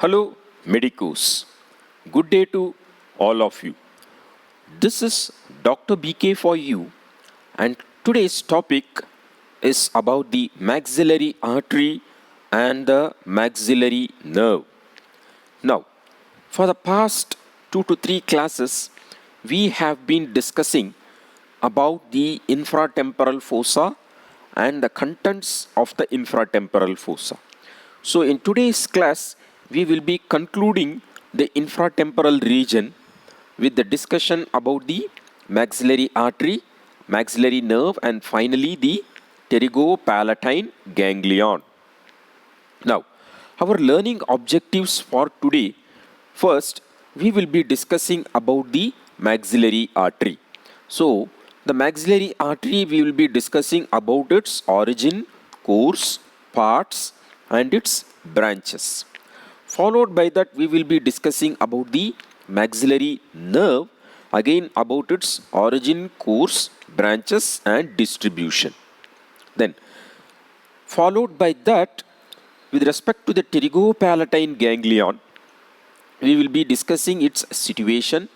Hello, Medicos. Good day to all of you. This is Dr. BK for you, and today's topic is about the maxillary artery and the maxillary nerve. Now, for the past 2 to 3 classes, we have been discussing about the infratemporal fossa and the contents of the infratemporal fossa. So in today's class, we will be concluding the infratemporal region with the discussion about the maxillary artery, maxillary nerve, and finally the Pterygopalatine Ganglion. Now, our learning objectives for today. First, we will be discussing about the maxillary artery. So, the maxillary artery, we will be discussing about its origin, course, parts, and its branches. Followed by that, we will be discussing about the maxillary nerve, again about its origin, course, branches, and distribution. Then, followed by that, with respect to the Pterygopalatine Ganglion, we will be discussing its situation,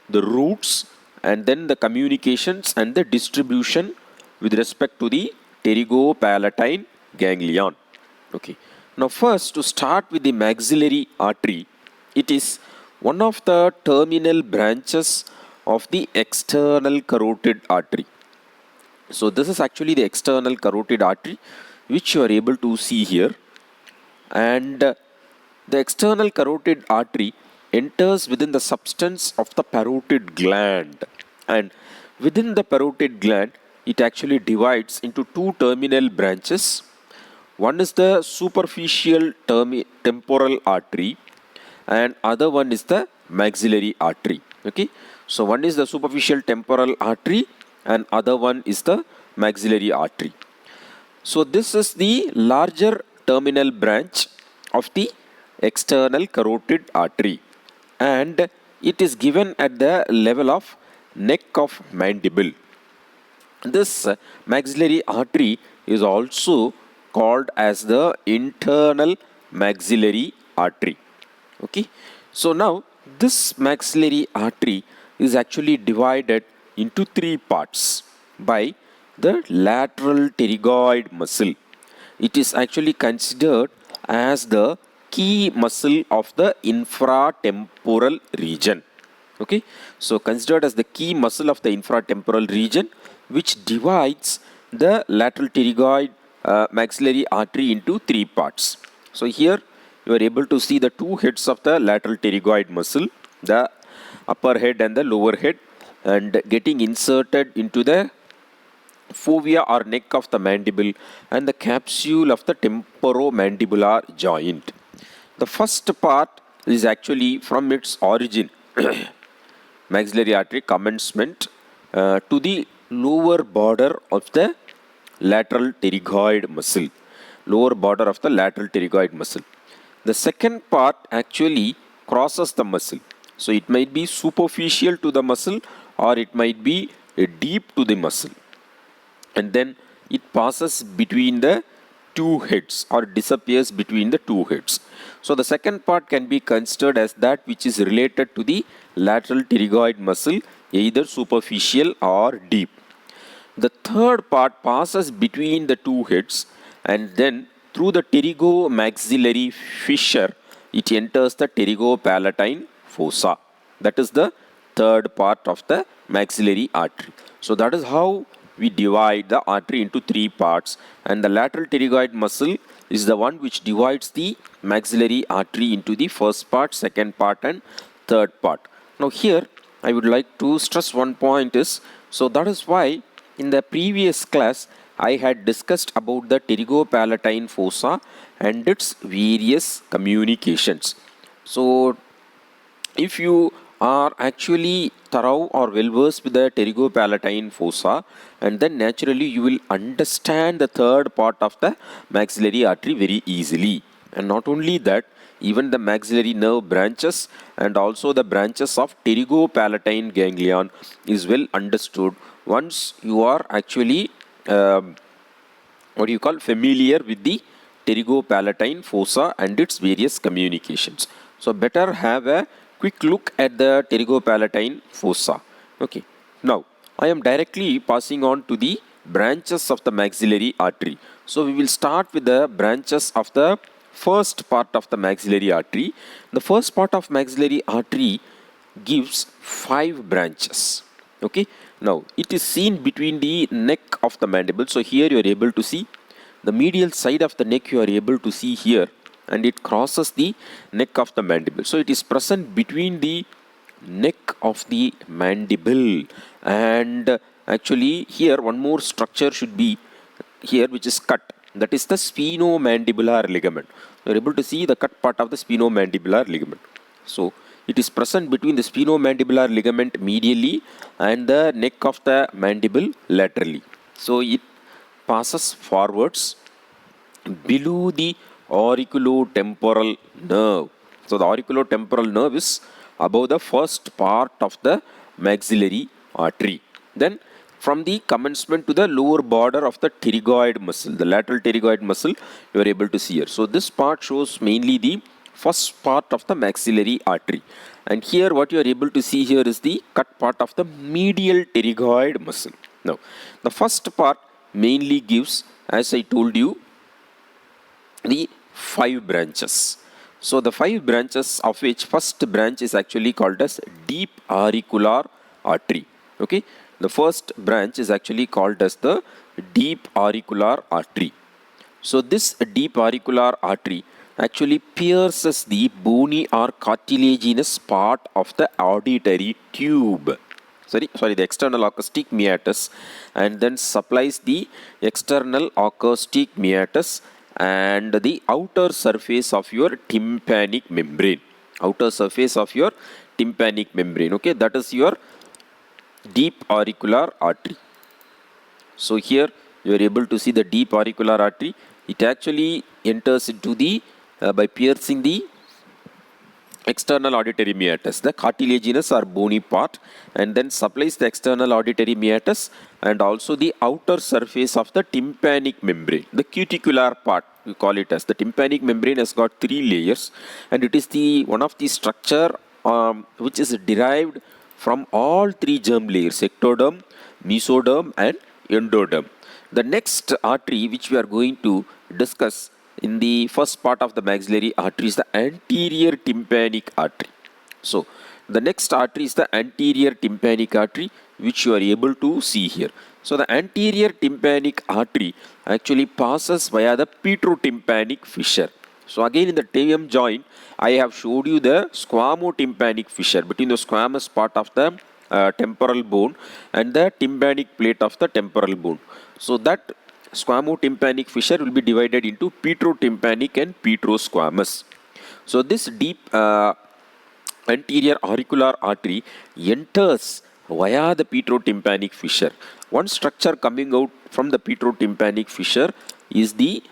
the roots, and then the communications and the distribution with respect to the Pterygopalatine Ganglion. Okay. Now first, to start with the maxillary artery, it is one of the terminal branches of the external carotid artery. So this is actually the external carotid artery which you are able to see here, and the external carotid artery enters within the substance of the parotid gland, and within the parotid gland it actually divides into two terminal branches. One is the superficial temporal artery and other one is the maxillary artery. Okay, so one is the superficial temporal artery and other one is the maxillary artery. So this is the larger terminal branch of the external carotid artery, and it is given at the level of neck of mandible. This maxillary artery is also called as the internal maxillary artery. Okay, so now this maxillary artery is actually divided into three parts by the lateral pterygoid muscle. It is actually considered as the key muscle of the infratemporal region. Okay, so considered as the key muscle of the infratemporal region, which divides the lateral pterygoid maxillary artery into three parts. So here you are able to see the two heads of the lateral pterygoid muscle, the upper head and the lower head, and getting inserted into the fovea or neck of the mandible and the capsule of the temporomandibular joint. The first part is actually from its origin, maxillary artery commencement to the lower border of the lateral pterygoid muscle, lower border of the lateral pterygoid muscle. The second part actually crosses the muscle. So it might be superficial to the muscle or it might be deep to the muscle. And then it passes between the two heads or disappears between the two heads. So the second part can be considered as that which is related to the lateral pterygoid muscle, either superficial or deep. The third part passes between the two heads, and then through the pterygomaxillary fissure, it enters the pterygopalatine fossa. That is the third part of the maxillary artery. So that is how we divide the artery into three parts, and the lateral pterygoid muscle is the one which divides the maxillary artery into the first part, second part, and third part. Now here I would like to stress one point is, so that is why in the previous class I had discussed about the pterygopalatine fossa and its various communications. So if you are actually thorough or well versed with the pterygopalatine fossa, and then naturally you will understand the third part of the maxillary artery very easily. And not only that, even the maxillary nerve branches and also the branches of Pterygopalatine Ganglion is well understood once you are actually familiar with the pterygopalatine fossa and its various communications. So better have a quick look at the pterygopalatine fossa. Okay. Now I am directly passing on to the branches of the maxillary artery. So we will start with the branches of the first part of the maxillary artery. The first part of maxillary artery gives 5 branches. Okay. Now it is seen between the neck of the mandible. So here you are able to see the medial side of the neck, you are able to see here, and it crosses the neck of the mandible. So it is present between the neck of the mandible, and actually here one more structure should be here which is cut, that is the sphenomandibular ligament. You are able to see the cut part of the sphenomandibular ligament. So it is present between the sphenomandibular ligament medially and the neck of the mandible laterally. So it passes forwards below the auriculotemporal nerve. So the auriculotemporal nerve is above the first part of the maxillary artery. Then from the commencement to the lower border of the pterygoid muscle, the lateral pterygoid muscle, you are able to see here. So this part shows mainly the first part of the maxillary artery. And here what you are able to see here is the cut part of the medial pterygoid muscle. Now the first part mainly gives, as I told you, the 5 branches. So the 5 branches, of which first branch is actually called as deep auricular artery. Okay, the first branch is actually called as the deep auricular artery. So this deep auricular artery actually pierces the bony or cartilaginous part of the auditory tube. The external acoustic meatus, and then supplies the external acoustic meatus and the outer surface of your tympanic membrane. Outer surface of your tympanic membrane. Okay, that is your deep auricular artery. So here you are able to see the deep auricular artery. It actually enters into the by piercing the external auditory meatus, the cartilaginous or bony part, and then supplies the external auditory meatus and also the outer surface of the tympanic membrane, the cuticular part we call it as. The tympanic membrane has got 3 layers, and it is the one of the structure which is derived from all 3 germ layers: ectoderm, mesoderm and endoderm. The next artery which we are going to discuss in the first part of the maxillary artery is the anterior tympanic artery. So the next artery is the anterior tympanic artery, which you are able to see here. So the anterior tympanic artery actually passes via the petrotympanic fissure. So again in the tapetum joint, I have showed you the squamotympanic fissure between the squamous part of the temporal bone and the tympanic plate of the temporal bone. So that squamotympanic fissure will be divided into petrotympanic and petrosquamous. So this deep anterior auricular artery enters via the petrotympanic fissure. One structure coming out from the petrotympanic fissure is the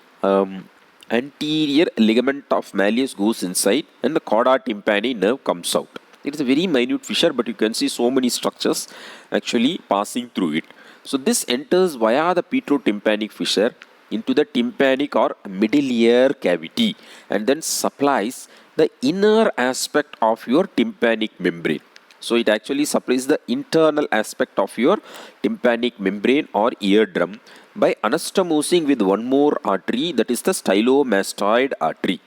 anterior ligament of malleus goes inside, and the cauda tympani nerve comes out. It is a very minute fissure, but you can see so many structures actually passing through it. So this enters via the petrotympanic fissure into the tympanic or middle ear cavity, and then supplies the inner aspect of your tympanic membrane. So it actually supplies the internal aspect of your tympanic membrane or eardrum by anastomosing with one more artery, that is the stylomastoid artery.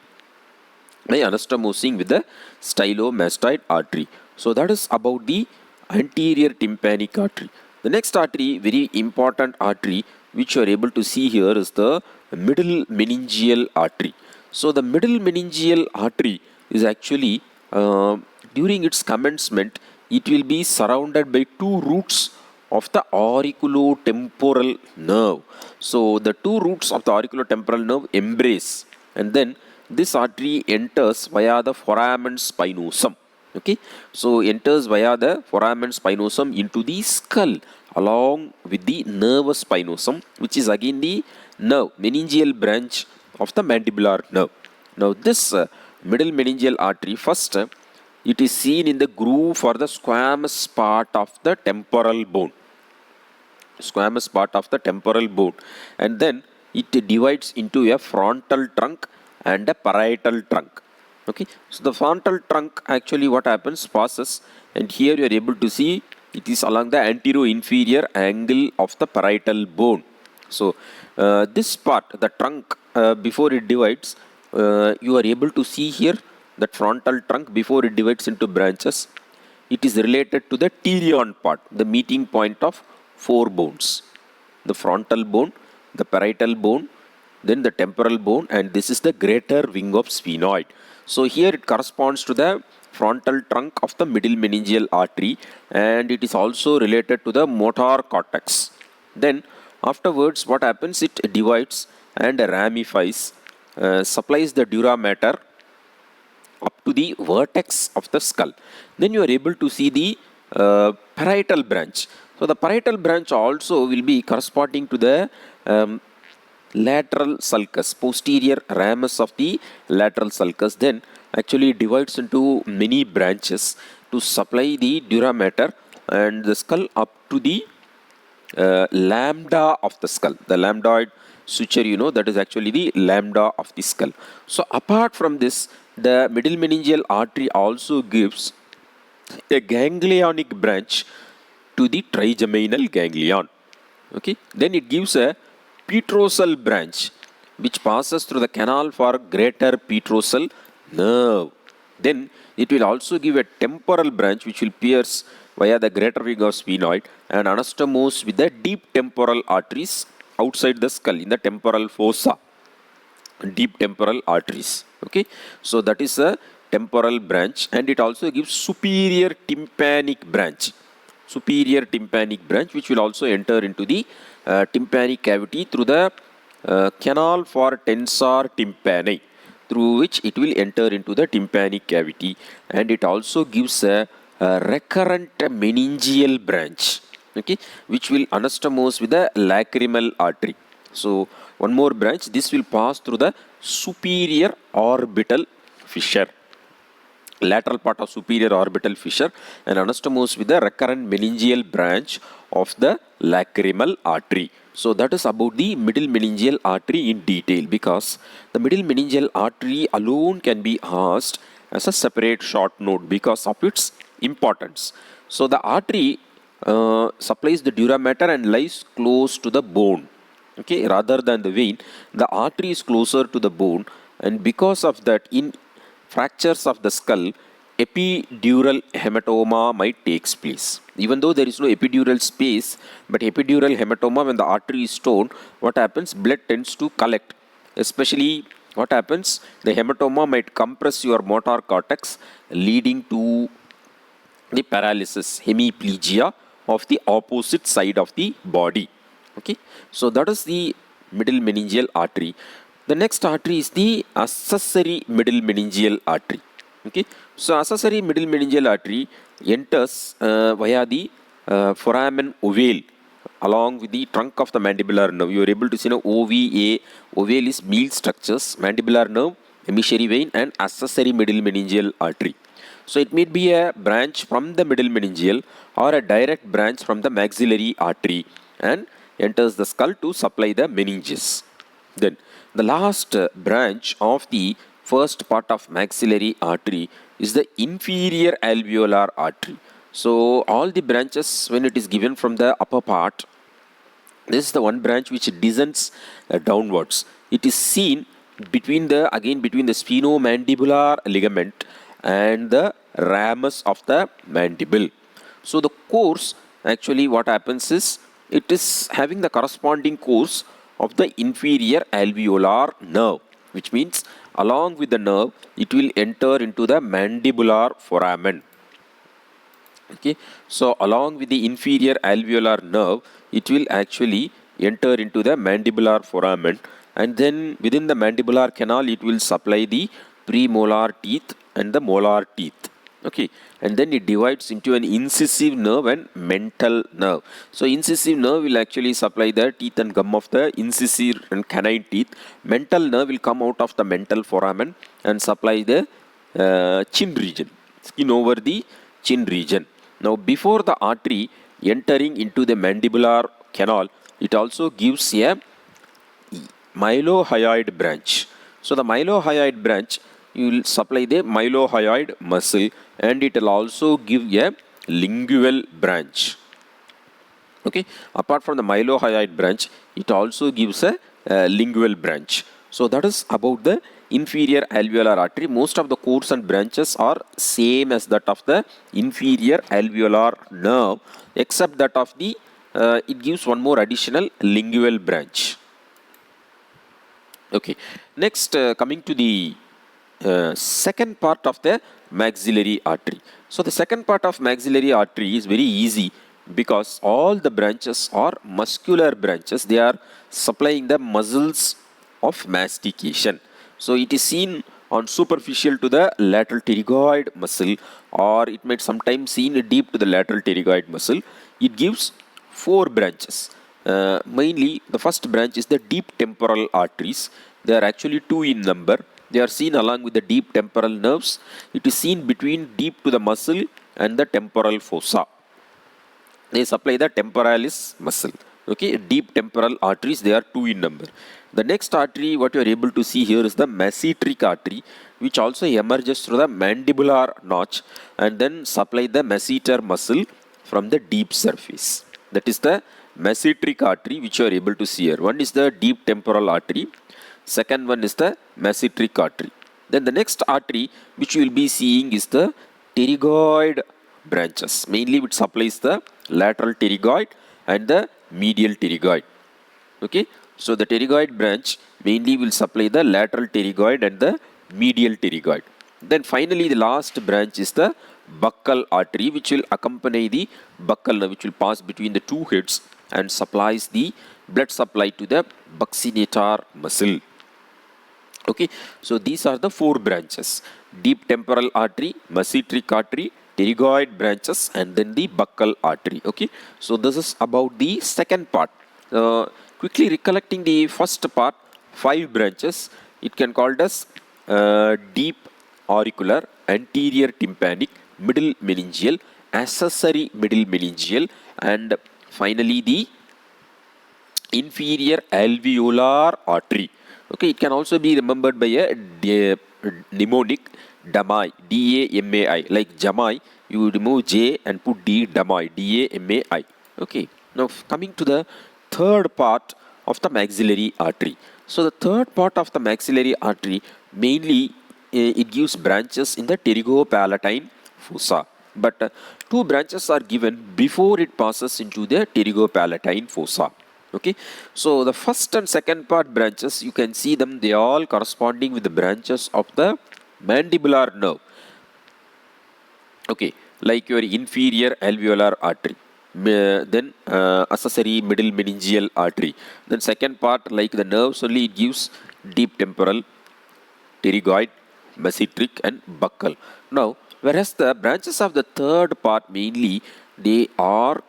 By anastomosing with the stylomastoid artery. So that is about the anterior tympanic artery. The next artery, very important artery, which you are able to see here, is the middle meningeal artery. So the middle meningeal artery is actually during its commencement, it will be surrounded by 2 roots of the auriculotemporal nerve. So the 2 roots of the auriculotemporal nerve embrace, and then this artery enters via the foramen spinosum. Okay, so enters via the foramen spinosum into the skull along with the nervus spinosum, which is again the nerve, meningeal branch of the mandibular nerve. Now this middle meningeal artery, first it is seen in the groove for the squamous part of the temporal bone. Squamous part of the temporal bone, and then it divides into a frontal trunk and a parietal trunk. Okay, so the frontal trunk actually what happens passes, and here you are able to see it is along the anterior-inferior angle of the parietal bone. So this part, the trunk, before it divides, you are able to see here that frontal trunk before it divides into branches. It is related to the pterion part, the meeting point of four bones: the frontal bone, the parietal bone, then the temporal bone, and this is the greater wing of sphenoid. So here it corresponds to the frontal trunk of the middle meningeal artery, and it is also related to the motor cortex. Then afterwards what happens, it divides and ramifies, supplies the dura mater up to the vertex of the skull. Then you are able to see the parietal branch. So the parietal branch also will be corresponding to the lateral sulcus, posterior ramus of the lateral sulcus. Then actually divides into many branches to supply the dura mater and the skull up to the lambda of the skull. The lambdoid suture, that is actually the lambda of the skull. So apart from this, the middle meningeal artery also gives a ganglionic branch to the trigeminal ganglion. Okay, then it gives a petrosal branch which passes through the canal for greater petrosal nerve. Then it will also give a temporal branch which will pierce via the greater wing of sphenoid and anastomose with the deep temporal arteries outside the skull in the temporal fossa. Deep temporal arteries. Okay, so that is a temporal branch, and it also gives superior tympanic branch. Superior tympanic branch which will also enter into the tympanic cavity through the canal for tensor tympani, through which it will enter into the tympanic cavity, and it also gives a recurrent meningeal branch, okay, which will anastomose with the lacrimal artery. So one more branch, this will pass through the superior orbital fissure, lateral part of superior orbital fissure, and anastomose with the recurrent meningeal branch of the lacrimal artery. So that is about the middle meningeal artery in detail, because the middle meningeal artery alone can be asked as a separate short note because of its importance. So the artery supplies the dura mater and lies close to the bone. Okay, rather than the vein, the artery is closer to the bone, and because of that, in fractures of the skull, epidural hematoma might take place. Even though there is no epidural space, but epidural hematoma, when the artery is torn, what happens? Blood tends to collect. Especially what happens? The hematoma might compress your motor cortex, leading to the paralysis, hemiplegia of the opposite side of the body. Okay, so that is the middle meningeal artery. The next artery is the accessory middle meningeal artery. Okay, so accessory middle meningeal artery enters via the foramen ovale along with the trunk of the mandibular nerve. You are able to see now OVA. Ovale is meal structures, mandibular nerve, emissary vein, and accessory middle meningeal artery. So it may be a branch from the middle meningeal or a direct branch from the maxillary artery and enters the skull to supply the meninges. Then the last branch of the first part of maxillary artery is the inferior alveolar artery. So all the branches, when it is given from the upper part, this is the one branch which descends downwards. It is seen between the sphenomandibular ligament and the ramus of the mandible. So the course, actually what happens is, it is having the corresponding course of the inferior alveolar nerve, which means along with the nerve it will enter into the mandibular foramen. Okay, so along with the inferior alveolar nerve it will actually enter into the mandibular foramen, and then within the mandibular canal it will supply the premolar teeth and the molar teeth. Okay, and then it divides into an incisive nerve and mental nerve. So incisive nerve will actually supply the teeth and gum of the incisive and canine teeth. Mental nerve will come out of the mental foramen and supply the chin region, skin over the chin region. Now before the artery entering into the mandibular canal, it also gives a mylohyoid branch. So the mylohyoid branch, you will supply the mylohyoid muscle, and it will also give a lingual branch. Okay, apart from the mylohyoid branch, it also gives a lingual branch. So that is about the inferior alveolar artery. Most of the course and branches are same as that of the inferior alveolar nerve, except that of the it gives one more additional lingual branch. Okay, next coming to the second part of the maxillary artery. So the second part of maxillary artery is very easy because all the branches are muscular branches. They are supplying the muscles of mastication. So it is seen on superficial to the lateral pterygoid muscle, or it might sometimes seen deep to the lateral pterygoid muscle. It gives four branches. Mainly the first branch is the deep temporal arteries. They are actually two in number. They are seen along with the deep temporal nerves. It is seen between deep to the muscle and the temporal fossa. They supply the temporalis muscle. Okay, deep temporal arteries, they are two in number. The next artery, what you are able to see here, is the masseteric artery, which also emerges through the mandibular notch and then supply the masseter muscle from the deep surface. That is the masseteric artery which you are able to see here. One is the deep temporal artery. Second one is the masseteric artery. Then the next artery which you will be seeing is the pterygoid branches, mainly which supplies the lateral pterygoid and the medial pterygoid. Okay, so the pterygoid branch mainly will supply the lateral pterygoid and the medial pterygoid. Then finally the last branch is the buccal artery, which will accompany the buccal nerve, which will pass between the two heads and supplies the blood supply to the buccinator muscle. Okay, so these are the four branches: deep temporal artery, masseteric artery, pterygoid branches, and then the buccal artery. Okay, so this is about the second part. Quickly recollecting the first part, five branches. It can called as deep auricular, anterior tympanic, middle meningeal, accessory middle meningeal, and finally the inferior alveolar artery. Okay, it can also be remembered by a mnemonic DAMI, D-A-M-A-I. Like Jamai, you remove J and put D, DAMI, D-A-M-A-I. Okay, now coming to the third part of the maxillary artery. So the third part of the maxillary artery, mainly it gives branches in the pterygopalatine fossa. But two branches are given before it passes into the pterygopalatine fossa. Okay, so the first and second part branches, you can see them, they are all corresponding with the branches of the mandibular nerve. Okay, like your inferior alveolar artery, then accessory middle meningeal artery. Then second part, like the nerves only, it gives deep temporal, pterygoid, masseteric, and buccal. Now, whereas the branches of the third part, mainly they are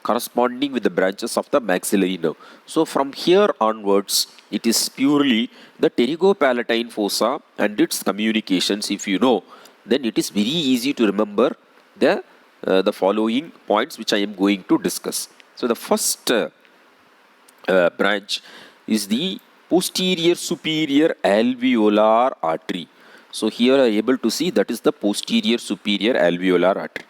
corresponding with the branches of the maxillary nerve. So from here onwards, it is purely the pterygopalatine fossa and its communications. If you know, then it is very easy to remember the following points which I am going to discuss. So the first branch is the posterior superior alveolar artery. So here I am able to see that is the posterior superior alveolar artery.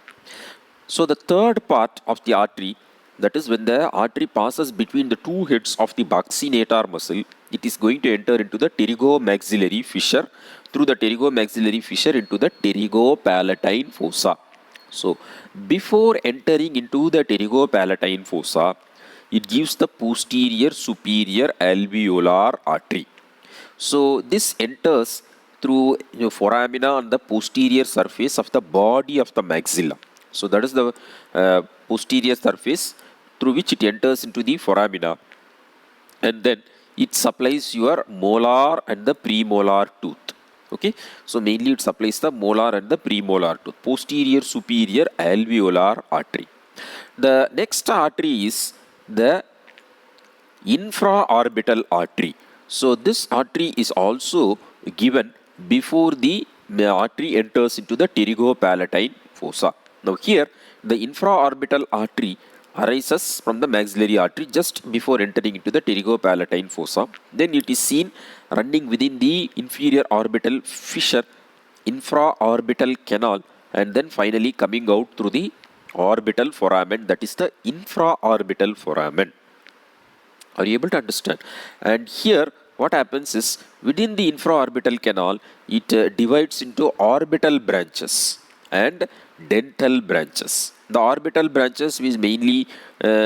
So the third part of the artery, that is when the artery passes between the two heads of the buccinator muscle, it is going to enter into the pterygomaxillary fissure, through the pterygomaxillary fissure into the pterygopalatine fossa. So before entering into the pterygopalatine fossa, it gives the posterior superior alveolar artery. So this enters through foramina on the posterior surface of the body of the maxilla. So that is the posterior surface through which it enters into the foramina, and then it supplies your molar and the premolar tooth. Okay, so mainly it supplies the molar and the premolar tooth, posterior superior alveolar artery. The next artery is the infraorbital artery. So this artery is also given before the artery enters into the pterygopalatine fossa. Now here, the infraorbital artery arises from the maxillary artery just before entering into the pterygopalatine fossa. Then it is seen running within the inferior orbital fissure, infraorbital canal, and then finally coming out through the orbital foramen, that is the infraorbital foramen. Are you able to understand? And here what happens is within the infraorbital canal it divides into orbital branches and dental branches. The orbital branches which mainly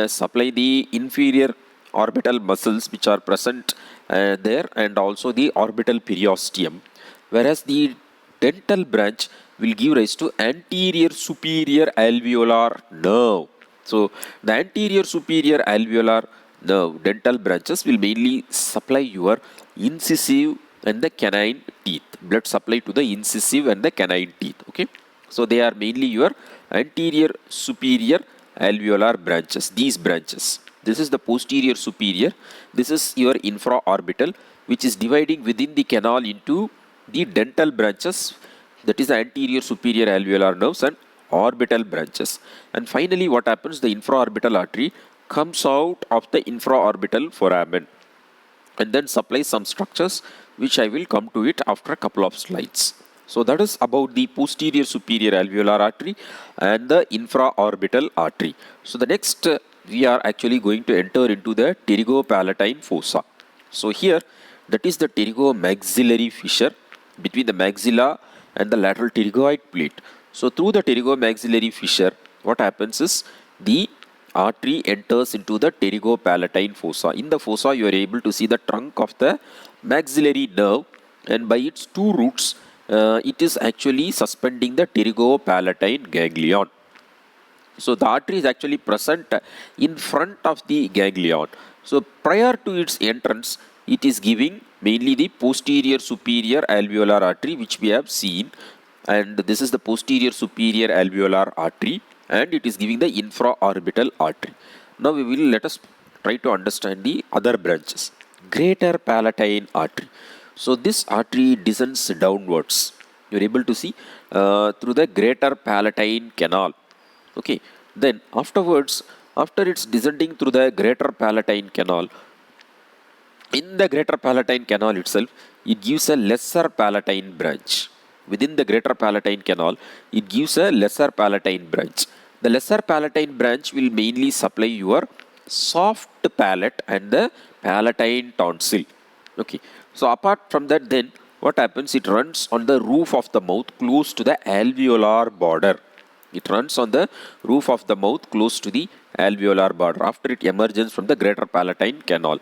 supply the inferior orbital muscles which are present there, and also the orbital periosteum, whereas the dental branch will give rise to anterior superior alveolar nerve. So the anterior superior alveolar nerve dental branches will mainly supply your incisive and the canine teeth, blood supply to the incisive and the canine teeth. Okay, so they are mainly your anterior superior alveolar branches, these branches. This is the posterior superior, this is your infraorbital, which is dividing within the canal into the dental branches, that is the anterior superior alveolar nerves and orbital branches. And finally what happens, the infraorbital artery comes out of the infraorbital foramen and then supplies some structures which I will come to it after a couple of slides. So that is about the posterior superior alveolar artery and the infraorbital artery. So the next we are actually going to enter into the pterygopalatine fossa. So here that is the pterygomaxillary fissure between the maxilla and the lateral pterygoid plate. So through the pterygomaxillary fissure what happens is the artery enters into the pterygopalatine fossa. In the fossa you are able to see the trunk of the maxillary nerve, and by its two roots it is actually suspending the pterygopalatine ganglion. So the artery is actually present in front of the ganglion. So prior to its entrance it is giving mainly the posterior superior alveolar artery which we have seen, and this is the posterior superior alveolar artery, and it is giving the infraorbital artery. Now let us try to understand the other branches. Greater palatine artery. So this artery descends downwards. You are able to see through the greater palatine canal. Okay. Then afterwards, after it's descending through the greater palatine canal, in the greater palatine canal itself, it gives a lesser palatine branch. Within the greater palatine canal, it gives a lesser palatine branch. The lesser palatine branch will mainly supply your soft palate and the palatine tonsil. Okay. So apart from that, then what happens? It runs on the roof of the mouth close to the alveolar border. It runs on the roof of the mouth close to the alveolar border after it emerges from the greater palatine canal,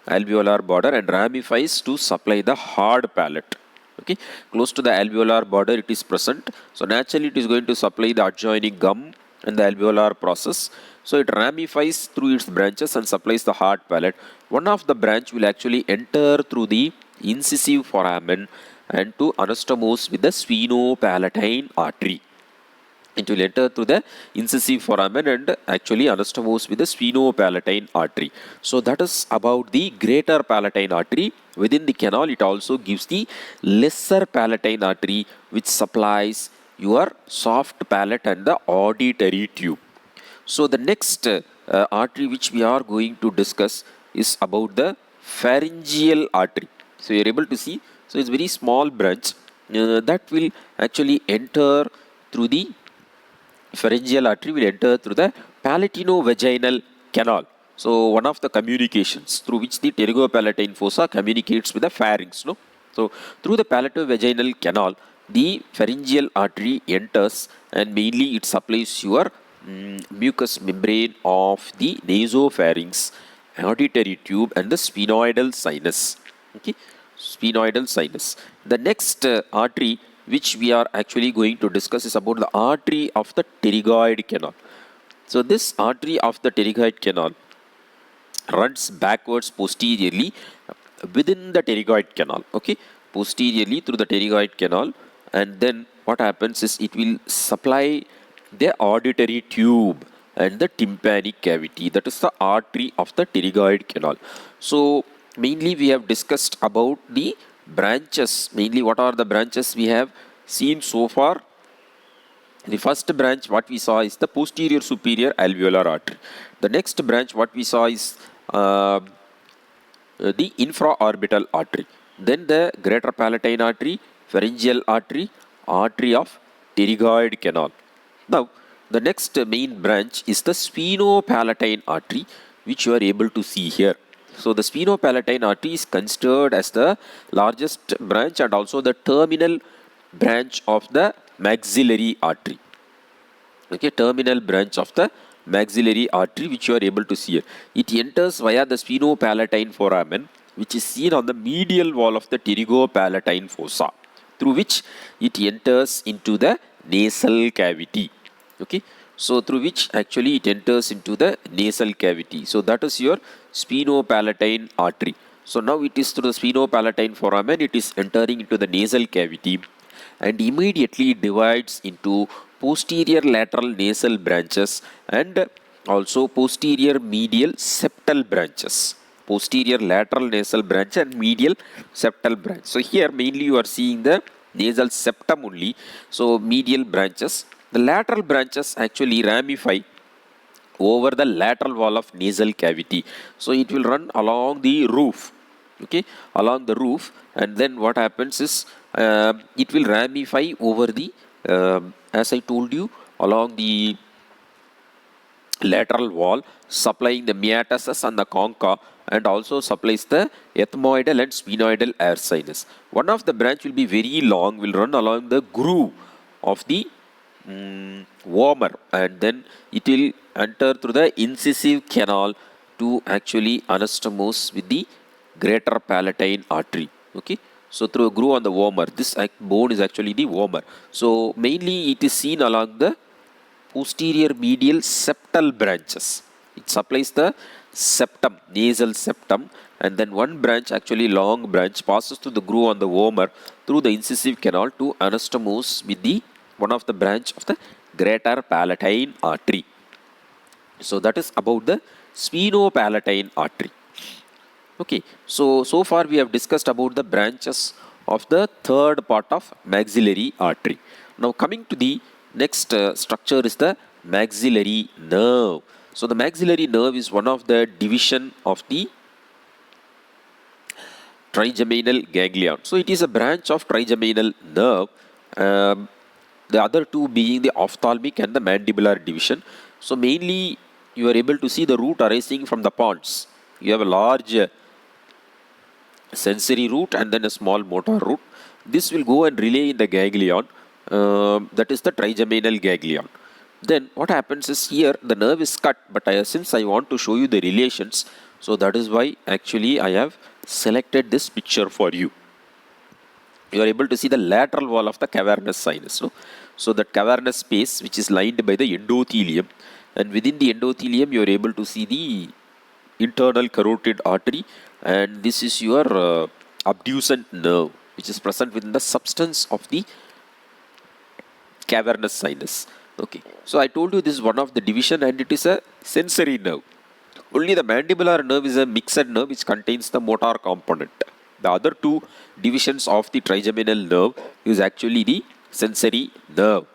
alveolar border, and ramifies to supply the hard palate. Okay, close to the alveolar border it is present. So naturally it is going to supply the adjoining gum and the alveolar process. So it ramifies through its branches and supplies the hard palate. One of the branch will actually enter through the incisive foramen and to anastomose with the sphenopalatine artery. It will enter through the incisive foramen and actually anastomose with the sphenopalatine artery. So that is about the greater palatine artery. Within the canal it also gives the lesser palatine artery which supplies your soft palate and the auditory tube. So the next artery which we are going to discuss is about the pharyngeal artery. So you are able to see, so it's very small branch that will actually enter through the pharyngeal artery will enter through the palatino-vaginal canal. So one of the communications through which the pterygopalatine fossa communicates with the pharynx. No? So through the palato-vaginal canal, the pharyngeal artery enters and mainly it supplies your mucous membrane of the nasopharynx, auditory tube, and the sphenoidal sinus. Okay, sphenoidal sinus. The next artery which we are actually going to discuss is about the artery of the pterygoid canal. So this artery of the pterygoid canal runs backwards posteriorly within the pterygoid canal. Okay, posteriorly through the pterygoid canal, and then what happens is it will supply the auditory tube and the tympanic cavity. That is the artery of the pterygoid canal. So mainly we have discussed about the branches. Mainly what are the branches we have seen so far? The first branch what we saw is the posterior superior alveolar artery. The next branch what we saw is the infraorbital artery. Then the greater palatine artery, pharyngeal artery, artery of pterygoid canal. Now, the next main branch is the sphenopalatine artery, which you are able to see here. So, the sphenopalatine artery is considered as the largest branch and also the terminal branch of the maxillary artery. Okay, terminal branch of the maxillary artery, which you are able to see here. It enters via the sphenopalatine foramen, which is seen on the medial wall of the pterygopalatine fossa, through which it enters into the nasal cavity. Okay, so through which actually it enters into the nasal cavity. So that is your sphenopalatine artery. So now it is through the sphenopalatine foramen, it is entering into the nasal cavity and immediately divides into posterior lateral nasal branches and also posterior medial septal branches. Posterior lateral nasal branch and medial septal branch. So here mainly you are seeing the nasal septum only. So medial branches. The lateral branches actually ramify over the lateral wall of nasal cavity. So it will run along the roof. Okay, along the roof, and then what happens is it will ramify over the as I told you, along the lateral wall, supplying the metatarsus and the concha, and also supplies the ethmoidal and sphenoidal air sinus. One of the branch will be very long, will run along the groove of the wormer, and then it will enter through the incisive canal to actually anastomose with the greater palatine artery. Okay, so through a groove on the wormer, this bone is actually the wormer. So mainly it is seen along the posterior medial septal branches. It supplies the septum, nasal septum, and then one branch, actually long branch, passes through the groove on the wormer through the incisive canal to anastomose with the one of the branch of the greater palatine artery. So that is about the sphenopalatine artery. Okay, so far we have discussed about the branches of the third part of maxillary artery. Now coming to the next structure is the maxillary nerve. So the maxillary nerve is one of the division of the trigeminal ganglion. So it is a branch of trigeminal nerve, the other two being the ophthalmic and the mandibular division. So mainly you are able to see the root arising from the pons. You have a large sensory root and then a small motor root. This will go and relay in the ganglion, that is the trigeminal ganglion. Then what happens is here the nerve is cut, but since I want to show you the relations, so that is why actually I have selected this picture for you. You are able to see the lateral wall of the cavernous sinus. No? So that cavernous space which is lined by the endothelium, and within the endothelium you are able to see the internal carotid artery, and this is your abducent nerve which is present within the substance of the cavernous sinus. Okay, so I told you this is one of the division and it is a sensory nerve. Only the mandibular nerve is a mixed nerve which contains the motor component. The other two divisions of the trigeminal nerve is actually the sensory nerve.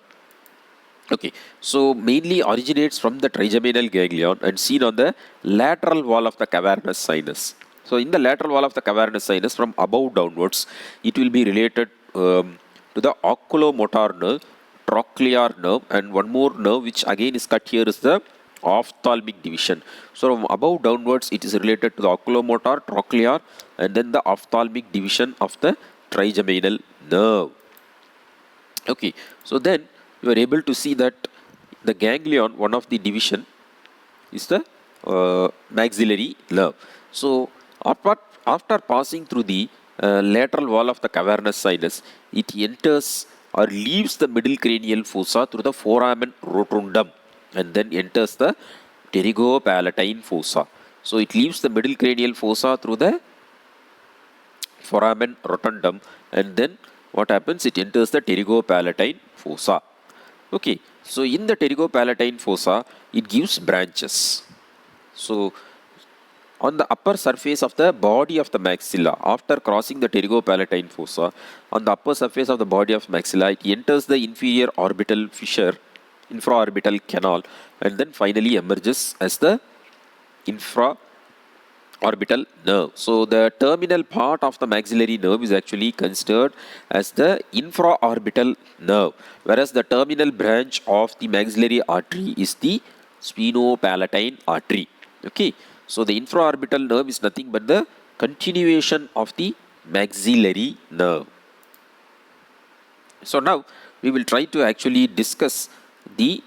Okay, so mainly originates from the trigeminal ganglion and seen on the lateral wall of the cavernous sinus. So in the lateral wall of the cavernous sinus, from above downwards, it will be related to the oculomotor nerve, trochlear nerve, and one more nerve which again is cut here is the ophthalmic division. So from above downwards, it is related to the oculomotor, trochlear, and then the ophthalmic division of the trigeminal nerve. Okay, so then you are able to see that the ganglion, one of the division, is the maxillary nerve. So after passing through the lateral wall of the cavernous sinus, it enters or leaves the middle cranial fossa through the foramen rotundum and then enters the pterygopalatine fossa. So it leaves the middle cranial fossa through the foramen rotundum, and then what happens? It enters the pterygopalatine fossa. Okay, so in the pterygopalatine fossa, it gives branches. So on the upper surface of the body of the maxilla. After crossing the pterygopalatine fossa, on the upper surface of the body of maxilla, it enters the inferior orbital fissure, infraorbital canal, and then finally emerges as the infraorbital nerve. So the terminal part of the maxillary nerve is actually considered as the infraorbital nerve, whereas the terminal branch of the maxillary artery is the sphenopalatine artery. Okay, so the infraorbital nerve is nothing but the continuation of the maxillary nerve. So now we will try to actually discuss the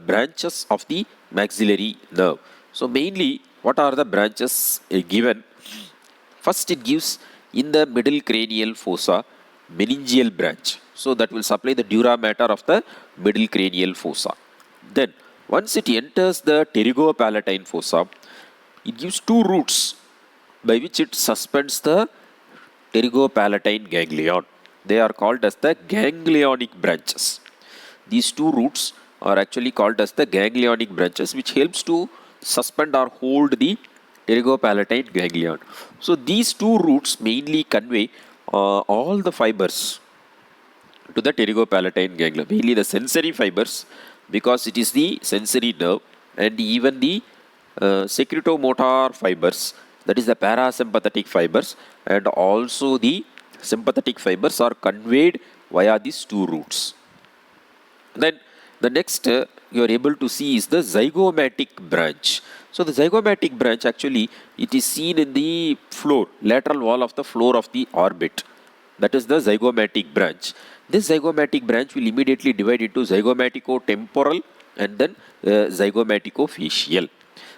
branches of the maxillary nerve. So mainly, what are the branches given? First, it gives in the middle cranial fossa meningeal branch. So that will supply the dura mater of the middle cranial fossa. Then once it enters the pterygopalatine fossa, it gives two roots by which it suspends the pterygopalatine ganglion. They are called as the ganglionic branches. These two roots are actually called as the ganglionic branches, which helps to suspend or hold the pterygopalatine ganglion. So these two roots mainly convey all the fibers to the pterygopalatine ganglion, mainly the sensory fibers, because it is the sensory nerve, and even the secretomotor fibers, that is the parasympathetic fibers, and also the sympathetic fibers are conveyed via these two roots. Then the next you are able to see is the zygomatic branch. So the zygomatic branch, actually it is seen in the floor, lateral wall of the floor of the orbit. That is the zygomatic branch. This zygomatic branch will immediately divide into zygomatico-temporal and then zygomatico-facial.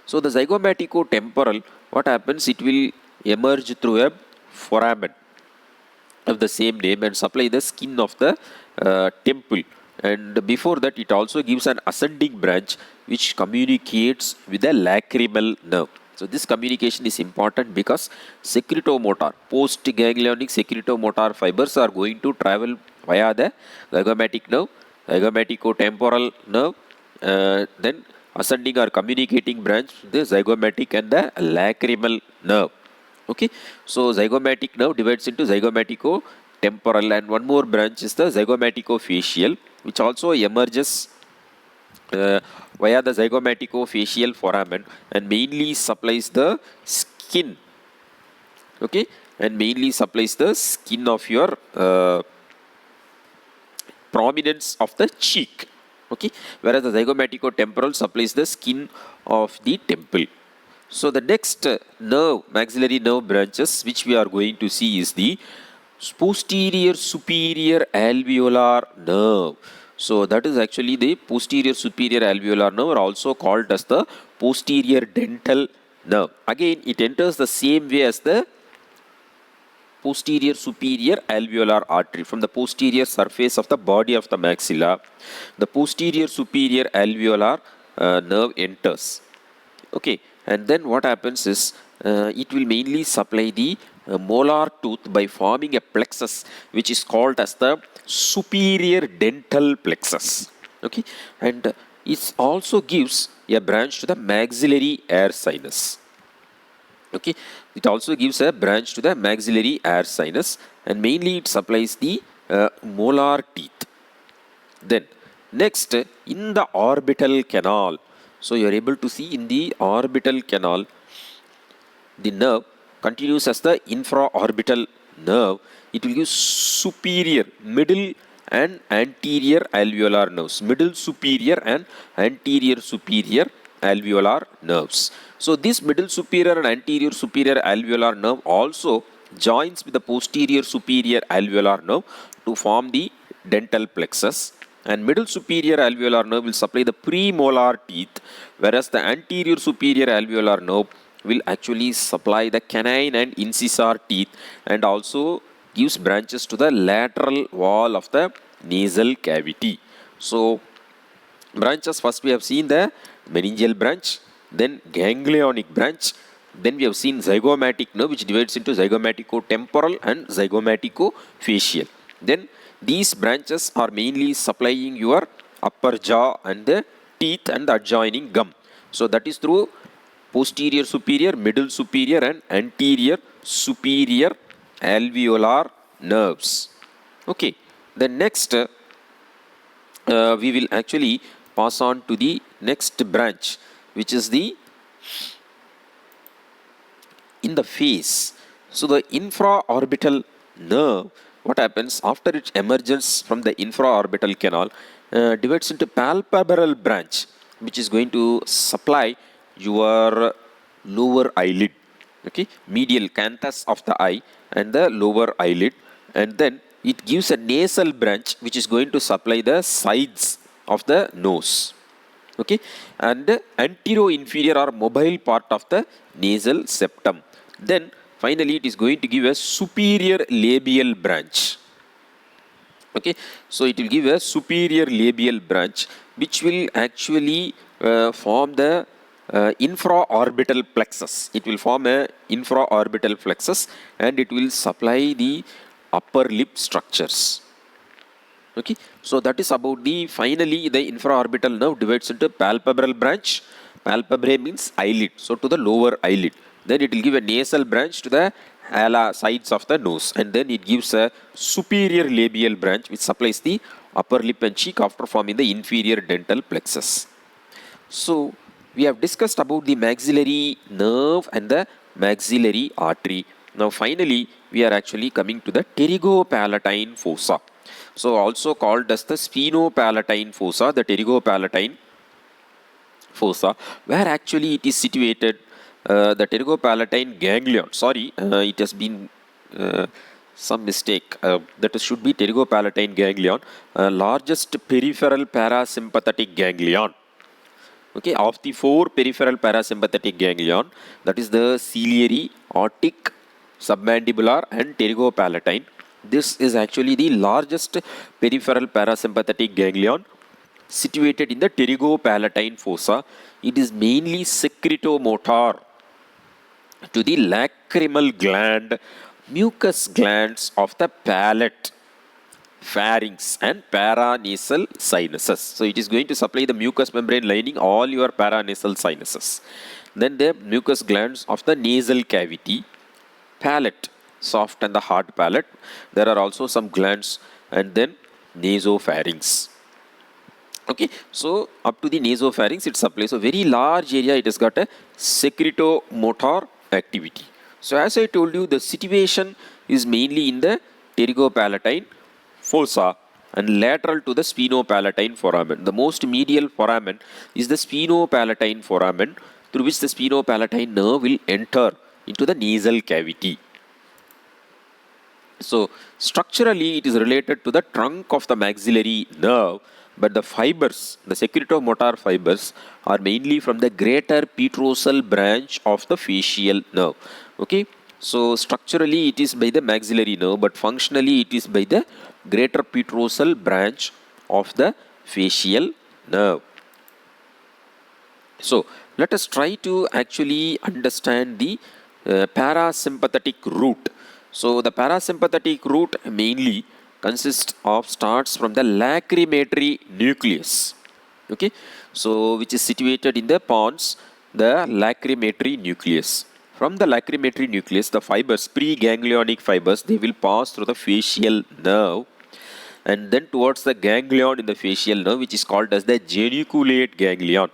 So the zygomatico-temporal, what happens? It will emerge through a foramen of the same name and supply the skin of the temple. And before that, it also gives an ascending branch which communicates with the lacrimal nerve. So this communication is important because secretomotor, post-ganglionic secretomotor fibers are going to travel via the zygomatic nerve, zygomatico-temporal nerve, then ascending or communicating branch, the zygomatic and the lacrimal nerve. Okay, so zygomatic nerve divides into zygomatico-temporal, and one more branch is the zygomatico-facial, which also emerges via the zygomatico-facial foramen and mainly supplies the skin. Okay, and mainly supplies the skin of your prominence of the cheek. Okay, whereas the zygomatico-temporal supplies the skin of the temple. So the next nerve, maxillary nerve branches which we are going to see is the posterior superior alveolar nerve. So that is actually the posterior superior alveolar nerve, also called as the posterior dental nerve. Again, it enters the same way as the posterior superior alveolar artery. From the posterior surface of the body of the maxilla, the posterior superior alveolar nerve enters. Okay, and then what happens is it will mainly supply the molar tooth by forming a plexus which is called as the superior dental plexus. Okay, and it also gives a branch to the maxillary air sinus. Okay, it also gives a branch to the maxillary air sinus, and mainly it supplies the molar teeth. Then next, in the orbital canal, so you are able to see in the orbital canal, the nerve continues as the infraorbital nerve. It will give superior, middle and anterior alveolar nerves, middle superior and anterior superior alveolar nerves. So this middle superior and anterior superior alveolar nerve also joins with the posterior superior alveolar nerve to form the dental plexus, and middle superior alveolar nerve will supply the premolar teeth, whereas the anterior superior alveolar nerve will actually supply the canine and incisor teeth, and also gives branches to the lateral wall of the nasal cavity. So branches, first we have seen the meningeal branch, then ganglionic branch, then we have seen zygomatic nerve which divides into zygomatico-temporal and zygomatico-facial. Then these branches are mainly supplying your upper jaw and the teeth and the adjoining gum. So that is through posterior superior, middle superior and anterior superior alveolar nerves. Okay, then next we will actually pass on to the next branch, which is the in the face. So the infraorbital nerve, what happens after its emergence from the infraorbital canal, divides into palpebral branch, which is going to supply your lower eyelid, okay, medial canthus of the eye and the lower eyelid, and then it gives a nasal branch which is going to supply the sides of the nose, okay, and antero-inferior or mobile part of the nasal septum. Then finally it is going to give a superior labial branch. Okay, so it will give a superior labial branch which will actually form the infraorbital plexus. It will form a infraorbital plexus and it will supply the upper lip structures. Okay, so that is about the finally the infraorbital nerve divides into palpebral branch. Palpebrae means eyelid, so to the lower eyelid. Then it will give a nasal branch to the sides of the nose, and then it gives a superior labial branch which supplies the upper lip and cheek after forming the inferior dental plexus. So we have discussed about the maxillary nerve and the maxillary artery. Now finally we are actually coming to the pterygopalatine fossa. So also called as the sphenopalatine fossa, the pterygopalatine fossa, where actually it is situated. The pterygopalatine ganglion, sorry, it has been some mistake, that should be pterygopalatine ganglion, largest peripheral parasympathetic ganglion. Okay, of the four peripheral parasympathetic ganglion, that is the ciliary, aortic, submandibular and pterygopalatine. This is actually the largest peripheral parasympathetic ganglion situated in the pterygopalatine fossa. It is mainly secretomotor to the lacrimal gland, mucus glands of the palate, pharynx and paranasal sinuses. So it is going to supply the mucous membrane lining all your paranasal sinuses. Then the mucous glands of the nasal cavity, palate, soft and the hard palate. There are also some glands, and then nasopharynx. Okay, so up to the nasopharynx it supplies a very large area. It has got a secretomotor activity. So as I told you, the situation is mainly in the pterygopalatine fossa and lateral to the sphenopalatine foramen. The most medial foramen is the sphenopalatine foramen, through which the sphenopalatine nerve will enter into the nasal cavity. So structurally it is related to the trunk of the maxillary nerve, but the fibers, the secretomotor fibers, are mainly from the greater petrosal branch of the facial nerve. Okay, so structurally it is by the maxillary nerve, but functionally it is by the greater petrosal branch of the facial nerve. So let us try to actually understand the parasympathetic route. So the parasympathetic route mainly starts from the lacrimatory nucleus. Okay, so which is situated in the pons, the lacrimatory nucleus. From the lacrimatory nucleus, the fibers, preganglionic fibers, they will pass through the facial nerve and then towards the ganglion in the facial nerve, which is called as the geniculate ganglion.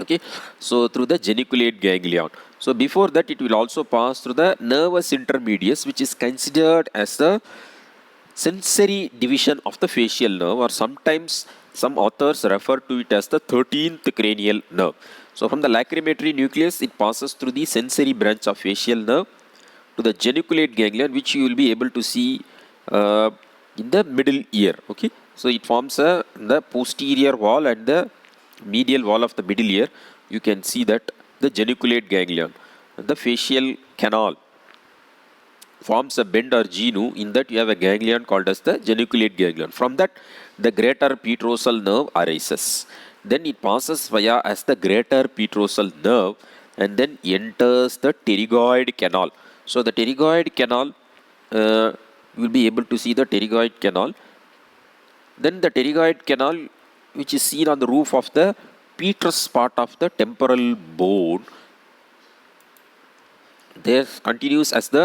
Okay, so through the geniculate ganglion. So before that, it will also pass through the nervus intermedius, which is considered as the sensory division of the facial nerve, or sometimes some authors refer to it as the 13th cranial nerve. So from the lacrimatory nucleus, it passes through the sensory branch of facial nerve to the geniculate ganglion, which you will be able to see in the middle ear. Okay, so it forms the posterior wall and the medial wall of the middle ear. You can see that the geniculate ganglion, the facial canal, forms a bend or genu. In that you have a ganglion called as the geniculate ganglion. From that, the greater petrosal nerve arises. Then it passes via as the greater petrosal nerve and then enters the pterygoid canal. So the pterygoid canal, you will be able to see the pterygoid canal. Then the pterygoid canal, which is seen on the roof of the petrous part of the temporal bone there continues as the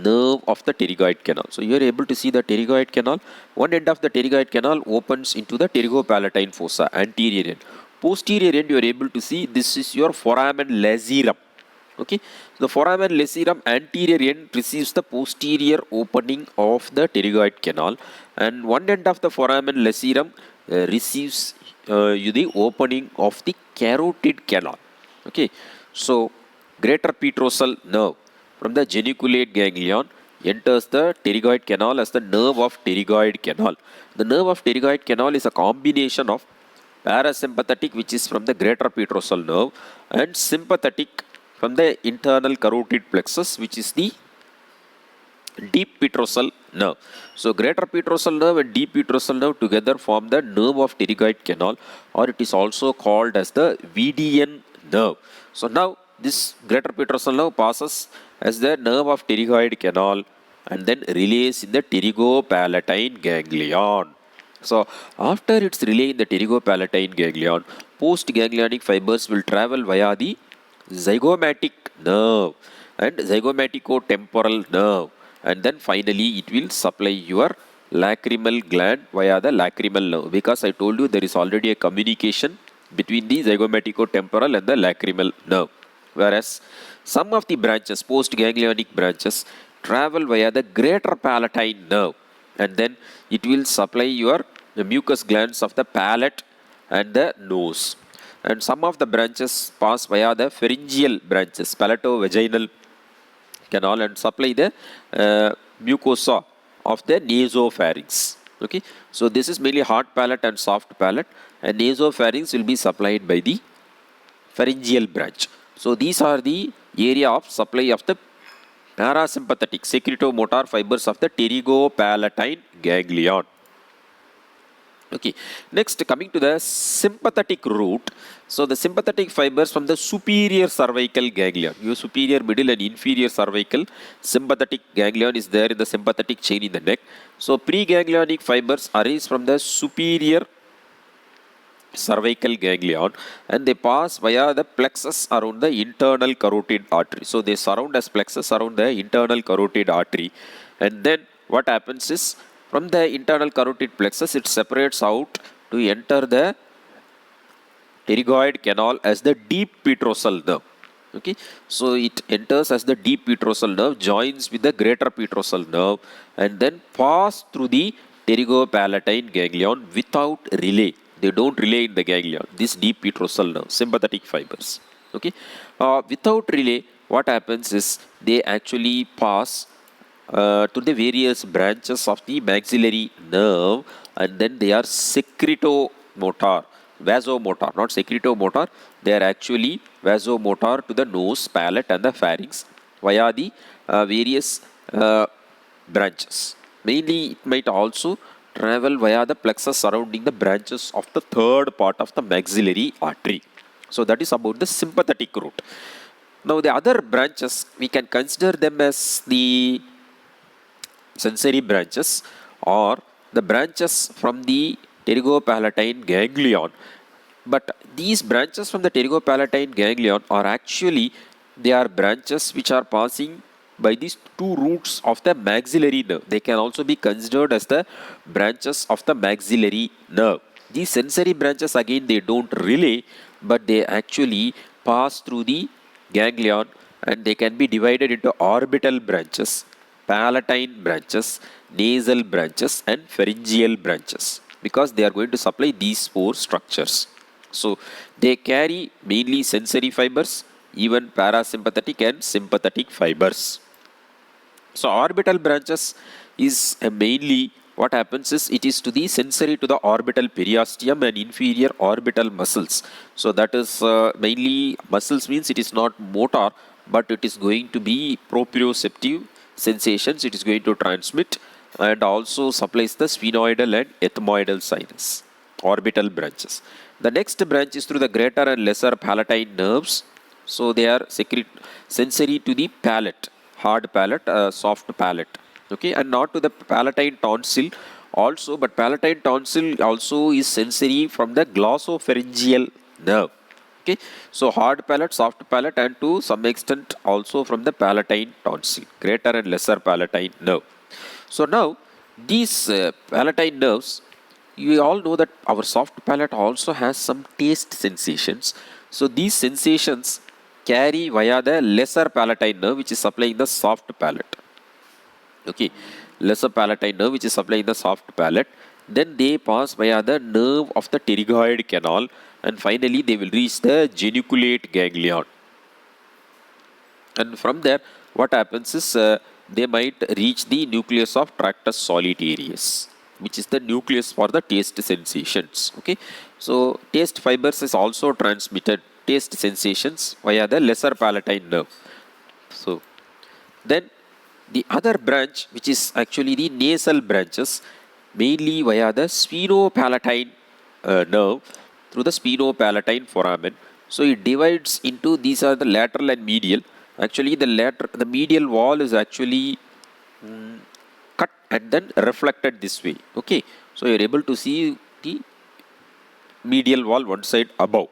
nerve of the pterygoid canal. So you are able to see the pterygoid canal. One end of the pterygoid canal opens into the pterygopalatine fossa, anterior end. Posterior end you are able to see this is your foramen lacerum. Okay, the foramen lacerum anterior end receives the posterior opening of the pterygoid canal, and one end of the foramen lacerum receives the opening of the carotid canal. Okay, so greater petrosal nerve from the geniculate ganglion enters the pterygoid canal as the nerve of pterygoid canal. The nerve of pterygoid canal is a combination of parasympathetic, which is from the greater petrosal nerve, and sympathetic from the internal carotid plexus, which is the deep petrosal nerve. So greater petrosal nerve and deep petrosal nerve together form the nerve of pterygoid canal, or it is also called as the Vidian nerve. So now this greater petrosal nerve passes as the nerve of pterygoid canal and then relays in the pterygopalatine ganglion. So after its relay in the pterygopalatine ganglion, post-ganglionic fibers will travel via the zygomatic nerve and zygomaticotemporal nerve, and then finally it will supply your lacrimal gland via the lacrimal nerve, because I told you there is already a communication between the zygomaticotemporal and the lacrimal nerve. Whereas some of the branches, post-ganglionic branches, travel via the greater palatine nerve, and then it will supply your mucous glands of the palate and the nose. And some of the branches pass via the pharyngeal branches, palatovaginal canal, and supply the mucosa of the nasopharynx. Okay, so this is mainly hard palate and soft palate, and nasopharynx will be supplied by the pharyngeal branch. So these are the area of supply of the parasympathetic secretomotor fibers of the pterygopalatine ganglion. Okay, next coming to the sympathetic route. So the sympathetic fibers from the superior cervical ganglion, your superior, middle and inferior cervical sympathetic ganglion is there in the sympathetic chain in the neck. So preganglionic fibers arise from the superior cervical ganglion, and they pass via the plexus around the internal carotid artery. So they surround as plexus around the internal carotid artery, and then what happens is from the internal carotid plexus it separates out to enter the pterygoid canal as the deep petrosal nerve. Okay, so it enters as the deep petrosal nerve, joins with the greater petrosal nerve, and then pass through the pterygopalatine ganglion without relay. They don't relay in the ganglion, this deep petrosal nerve, sympathetic fibers. Okay, without relay, what happens is they actually pass to the various branches of the maxillary nerve, and then they are secretomotor, vasomotor, not secretomotor, they are actually vasomotor to the nose, palate and the pharynx via the various branches. Mainly it might also travel via the plexus surrounding the branches of the third part of the maxillary artery. So that is about the sympathetic route. Now the other branches, we can consider them as the sensory branches or the branches from the pterygopalatine ganglion. But these branches from the pterygopalatine ganglion are actually, they are branches which are passing by these two roots of the maxillary nerve. They can also be considered as the branches of the maxillary nerve. These sensory branches again, they don't relay, but they actually pass through the ganglion, and they can be divided into orbital branches, palatine branches, nasal branches and pharyngeal branches, because they are going to supply these four structures. So they carry mainly sensory fibers, even parasympathetic and sympathetic fibers. So orbital branches is mainly what happens is it is to the sensory to the orbital periosteum and inferior orbital muscles. So that is mainly muscles, means it is not motor, but it is going to be proprioceptive sensations it is going to transmit, and also supplies the sphenoidal and ethmoidal sinus, orbital branches. The next branch is through the greater and lesser palatine nerves. So they are sensory to the palate, hard palate, soft palate. Okay, and not to the palatine tonsil also, but palatine tonsil also is sensory from the glossopharyngeal nerve. Okay, so hard palate, soft palate, and to some extent also from the palatine tonsil, greater and lesser palatine nerve. So now these palatine nerves, you all know that our soft palate also has some taste sensations. So these sensations carry via the lesser palatine nerve, which is supplying the soft palate. Okay, lesser palatine nerve which is supplying the soft palate, then they pass via the nerve of the pterygoid canal, and finally they will reach the geniculate ganglion. And from there what happens is they might reach the nucleus of tractus solitarius, which is the nucleus for the taste sensations. Okay, so taste fibers is also transmitted taste sensations via the lesser palatine nerve. So then the other branch, which is actually the nasal branches, mainly via the sphenopalatine nerve through the sphenopalatine foramen. So it divides into, these are the lateral and medial. Actually, the medial wall is actually cut and then reflected this way. Okay, so you are able to see the medial wall one side above.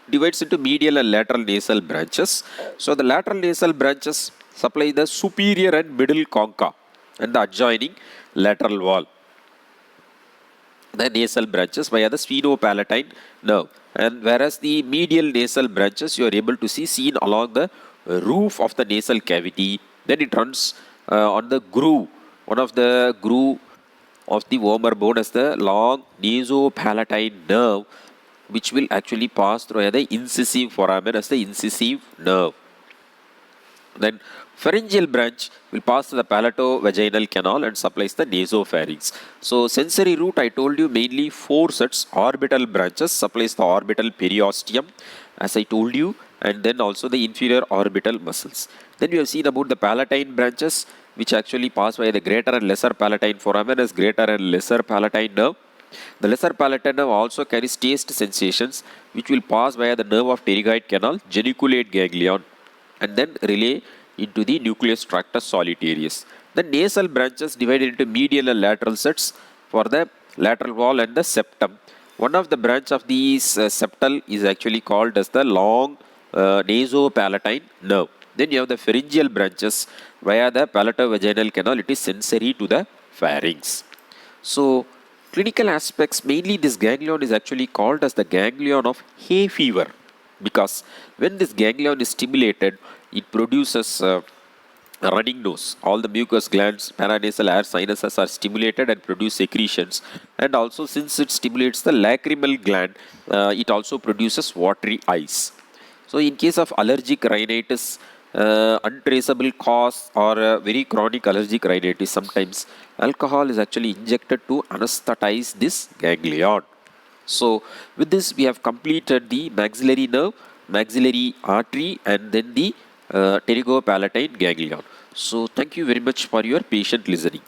Divides into medial and lateral nasal branches. So the lateral nasal branches supply the superior and middle concha and the adjoining lateral wall, the nasal branches via the sphenopalatine nerve. And whereas the medial nasal branches you are able to see seen along the roof of the nasal cavity, then it runs on the groove, one of the groove of the vomer bone as the long nasopalatine nerve, which will actually pass through the incisive foramen as the incisive nerve. Then pharyngeal branch will pass to the palato-vaginal canal and supplies the nasopharynx. So sensory route, I told you mainly 4 sets. Orbital branches supplies the orbital periosteum, as I told you, and then also the inferior orbital muscles. Then we have seen about the palatine branches, which actually pass by the greater and lesser palatine foramen as greater and lesser palatine nerve. The lesser palatine nerve also carries taste sensations, which will pass via the nerve of pterygoid canal, geniculate ganglion, and then relay into the nucleus tractus solitarius. The nasal branches divided into medial and lateral sets for the lateral wall and the septum. One of the branch of these septal is actually called as the long nasopalatine nerve. Then you have the pharyngeal branches via the palato-vaginal canal. It is sensory to the pharynx. So clinical aspects, mainly this ganglion is actually called as the ganglion of hay fever, because when this ganglion is stimulated, it produces a running nose. All the mucous glands, paranasal air sinuses are stimulated and produce secretions. And also, since it stimulates the lacrimal gland, it also produces watery eyes. So in case of allergic rhinitis, untraceable cause or very chronic allergic rhinitis, sometimes alcohol is actually injected to anesthetize this ganglion. So with this we have completed the maxillary nerve, maxillary artery, and then the pterygopalatine ganglion. So thank you very much for your patient listening.